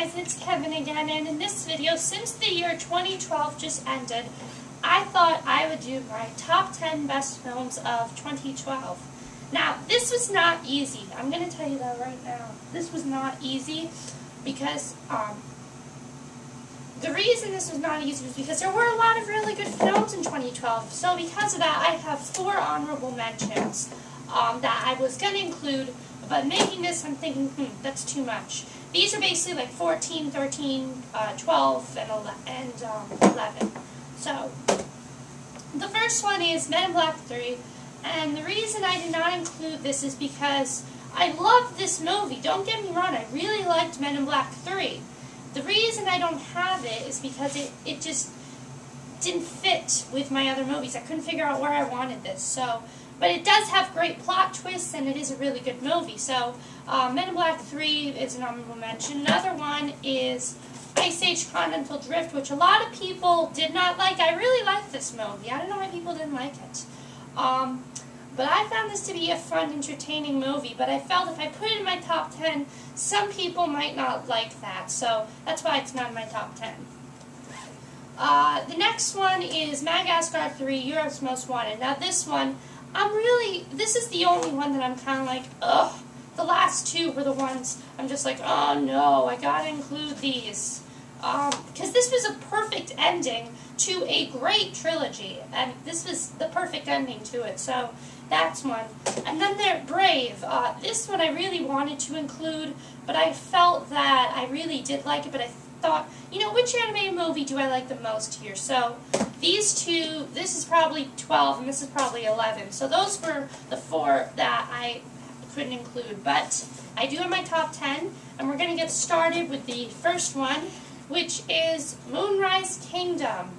guys, it's Kevin again, and in this video, since the year 2012 just ended, I thought I would do my top 10 best films of 2012. Now, this was not easy. I'm going to tell you that right now. This was not easy because, the reason this was not easy was because there were a lot of really good films in 2012. So because of that, I have 4 honorable mentions that I was going to include, but making this, I'm thinking, that's too much. These are basically like 14, 13, 12, and 11. So, the first one is Men in Black 3, and the reason I did not include this is because I love this movie. Don't get me wrong, I really liked Men in Black 3. The reason I don't have it is because it just didn't fit with my other movies. I couldn't figure out where I wanted this. So, but it does have great plot twists, and it is a really good movie. So, Men in Black 3 is an honorable mention. Another one is Ice Age Continental Drift, which a lot of people did not like. I really liked this movie. I don't know why people didn't like it. But I found this to be a fun, entertaining movie, but I felt if I put it in my top 10, some people might not like that, so that's why it's not in my top 10. The next one is Madagascar 3, Europe's Most Wanted. Now this one, this is the only one that I'm kind of like, ugh. The last 2 were the ones I'm just like, oh no, I gotta include these. Because this was a perfect ending to a great trilogy, and this was the perfect ending to it, so that's one. And then there's Brave. This one I really wanted to include, but I felt that I really did like it, but I thought, you know, which animated movie do I like the most here? So these 2, this is probably 12, and this is probably 11. So those were the 4 that I couldn't include, but I do have my top 10, and we're going to get started with the first one, which is Moonrise Kingdom.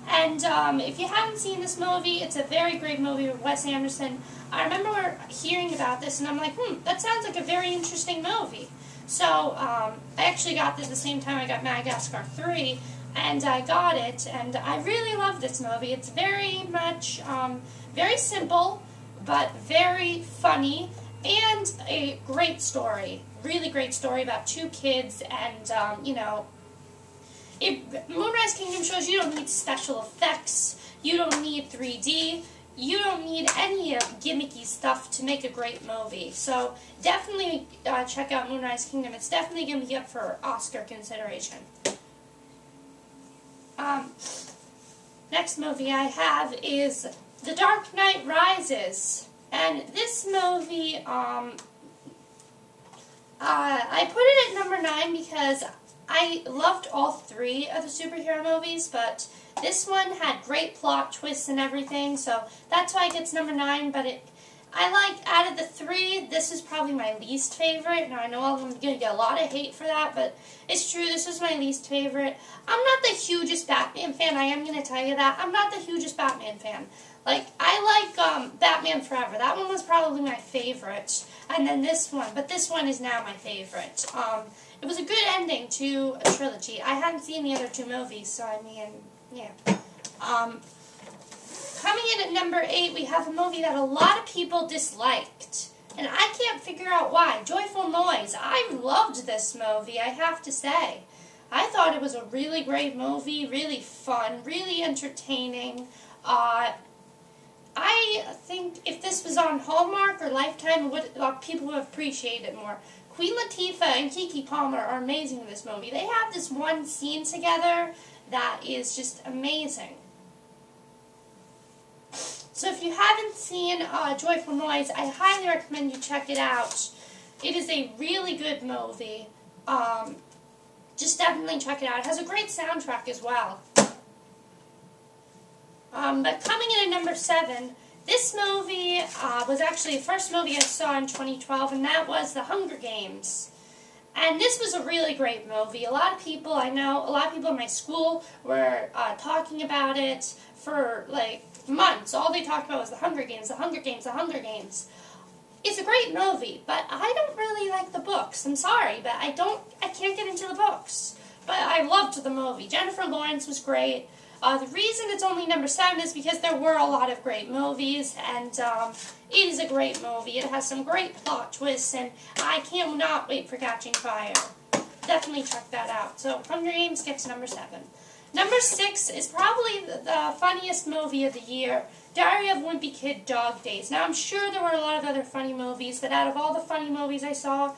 And if you haven't seen this movie, it's a very great movie with Wes Anderson. I remember hearing about this, and I'm like, that sounds like a very interesting movie. So I actually got this the same time I got Madagascar 3, and I got it, and I really love this movie. It's very much, very simple, but very funny, and a great story. Really great story about 2 kids, and, you know, Moonrise Kingdom shows you don't need special effects, you don't need 3D, you don't need any gimmicky stuff to make a great movie. So definitely check out Moonrise Kingdom. It's definitely going to be up for Oscar consideration. Next movie I have is The Dark Knight Rises. And this movie, I put it at number 9 because I loved all 3 of the superhero movies, but this one had great plot twists and everything, so that's why it gets number 9, but out of the 3, this is probably my least favorite. Now, I know I'm going to get a lot of hate for that, but it's true, this is my least favorite. I'm not the hugest Batman fan, I am going to tell you that. I'm not the hugest Batman fan. Like, I like Batman Forever. That one was probably my favorite. And then this one, but this one is now my favorite. It was a good ending to a trilogy. I hadn't seen the other 2 movies, so I mean, yeah. Coming in at number 8, we have a movie that a lot of people disliked. And I can't figure out why. Joyful Noise. I loved this movie, I have to say. I thought it was a really great movie, really fun, really entertaining. I think if this was on Hallmark or Lifetime, people would appreciate it more. Queen Latifah and Keke Palmer are amazing in this movie. They have this one scene together that is just amazing. So if you haven't seen Joyful Noise, I highly recommend you check it out. It is a really good movie. Just definitely check it out. It has a great soundtrack as well. But coming in at number 7, this movie was actually the first movie I saw in 2012, and that was The Hunger Games. And this was a really great movie. A lot of people I know, a lot of people in my school were talking about it for like months. All they talked about was The Hunger Games, The Hunger Games, The Hunger Games. It's a great movie, but I don't really like the books. I'm sorry, but I can't get into the books. But I loved the movie. Jennifer Lawrence was great. The reason it's only number 7 is because there were a lot of great movies, and it is a great movie. It has some great plot twists, and I cannot wait for Catching Fire. definitely check that out. So Hunger Games gets number 7. Number 6 is probably the funniest movie of the year, Diary of a Wimpy Kid, Dog Days. Now, I'm sure there were a lot of other funny movies, but out of all the funny movies I saw,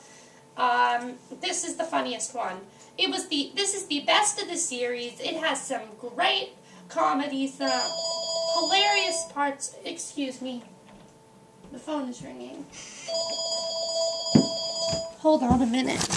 this is the funniest one. This is the best of the series. It has some great comedy, some hilarious parts. Excuse me. The phone is ringing. Hold on a minute.